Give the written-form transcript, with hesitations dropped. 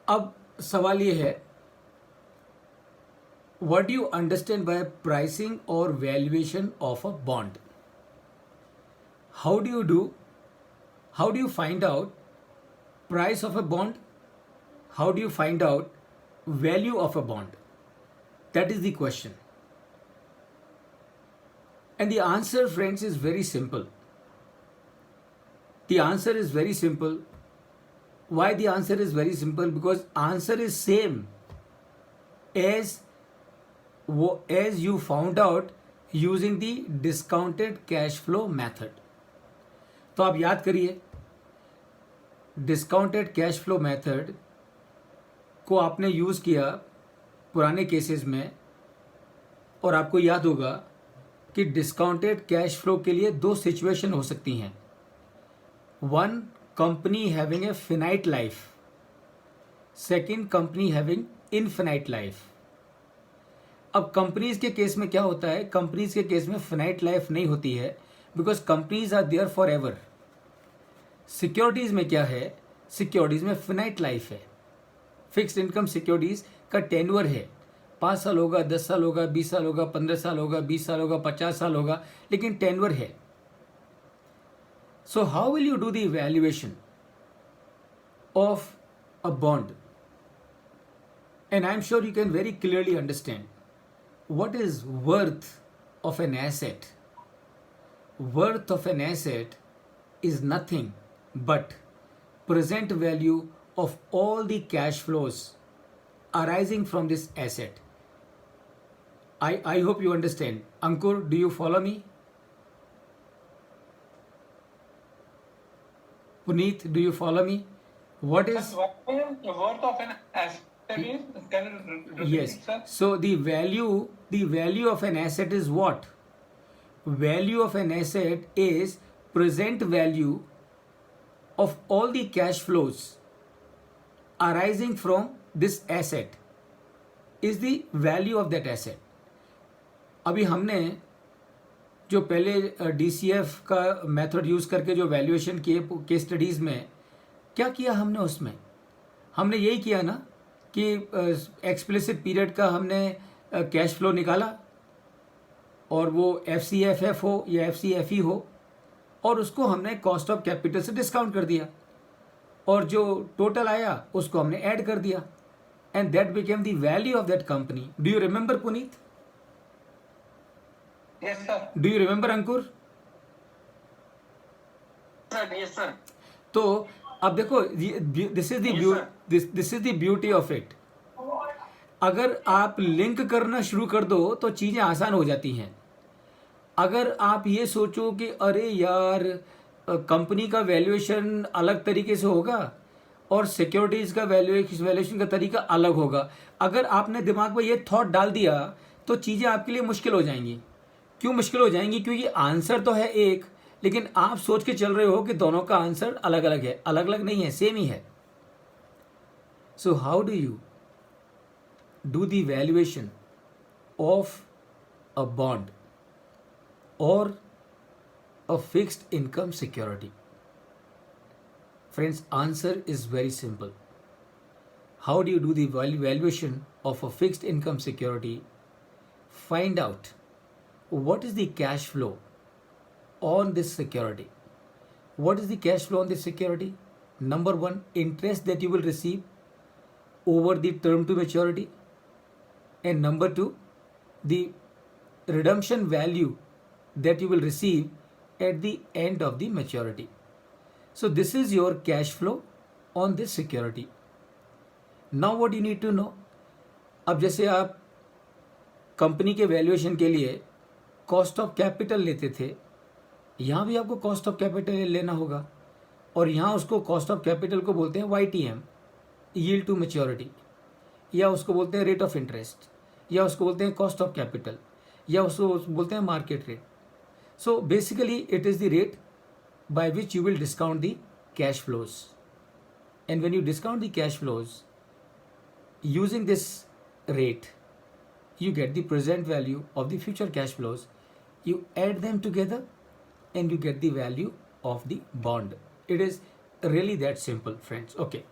अब सवाल ये है, what do you understand by pricing और valuation of a bond? How do you find out price of a bond? How do you find out value of a bond? That is the question. And the answer, friends, is very simple. The answer is very simple. Why the answer is very simple? Because answer is same as you found out using the discounted cash flow method. तो आप याद करिए, discounted cash flow method को आपने use किया पुराने cases में, और आपको याद होगा कि डिस्काउंटेड कैश फ्लो के लिए दो सिचुएशन हो सकती हैं. One, company having a finite life. Second, company having infinite life. अब कंपनीज के केस में क्या होता है? कंपनीज के केस में फिनाइट लाइफ नहीं होती है, because companies are there forever. Securities में क्या है? सिक्योरिटीज में फिनाइट लाइफ है. फिक्स्ड इनकम सिक्योरिटीज का टेन्योर है, 5 साल होगा, 10 साल होगा, 20 साल होगा, 15 साल होगा, 20 साल होगा, 50 साल होगा, लेकिन टेन्योर है. So how will you do the evaluation of a bond? And I am sure you can very clearly understand what is worth of an asset. Worth of an asset is nothing but present value of all the cash flows arising from this asset. I hope you understand. Ankur, do you follow me? Puneet, do you follow me? What is the worth of an asset is? Can you repeat, yes, sir? so the value of an asset is what? Value of an asset is present value of all the cash flows arising from this asset is the value of that asset. अभी हमने जो पहले DCF का method use करके जो valuation किए case studies में, क्या किया हमने? उसमें हमने यही किया ना कि एक्सप्लिसिट पीरियड का हमने कैश फ्लो निकाला, और वो FCFF हो या FCFE हो, और उसको हमने कॉस्ट ऑफ कैपिटल से डिस्काउंट कर दिया, और जो टोटल आया उसको हमने ऐड कर दिया, and that became the value of that company. Do you remember Puneet? Yes, sir. Do you remember Ankur? Sir, yes, sir. तो अब देखो, this is the beauty of it. अगर आप लिंक करना शुरू कर दो तो चीज़ें आसान हो जाती हैं. अगर आप ये सोचो कि अरे यार, कंपनी का वैल्यूएशन अलग तरीके से होगा और सिक्योरिटीज़ का वैल्यूएशन का तरीका अलग होगा, अगर आपने दिमाग में ये थॉट डाल दिया तो चीज़ें आपके लिए मुश्किल हो जाएंगी. क्यों मुश्किल हो जाएंगी? क्योंकि आंसर तो है एक, लेकिन आप सोच के चल रहे हो कि दोनों का आंसर अलग अलग है. अलग अलग नहीं है, सेम ही है. So how do you do the valuation of a bond or a fixed income security? Friends, answer is very simple. How do you do the valuation of a fixed income security? Find out what is the cash flow on this security. What is the cash flow on this security? Number one, interest that you will receive over the term to maturity, and number two, the redemption value that you will receive at the end of the maturity. So this is your cash flow on this security. Now what you need to know, अब जैसे आप company के valuation के लिए cost of capital लेते थे, यहाँ भी आपको कॉस्ट ऑफ कैपिटल लेना होगा, और यहाँ उसको कॉस्ट ऑफ कैपिटल को बोलते हैं YTM, यील्ड टू मैच्योरिटी, या उसको बोलते हैं रेट ऑफ इंटरेस्ट, या उसको बोलते हैं कॉस्ट ऑफ कैपिटल, या उसको बोलते हैं market rate. So basically it is the rate by which you will discount the cash flows, and when you discount the cash flows using this rate, you get the present value of the future cash flows. You add them together and you get the value of the bond. It is really that simple, friends. Okay.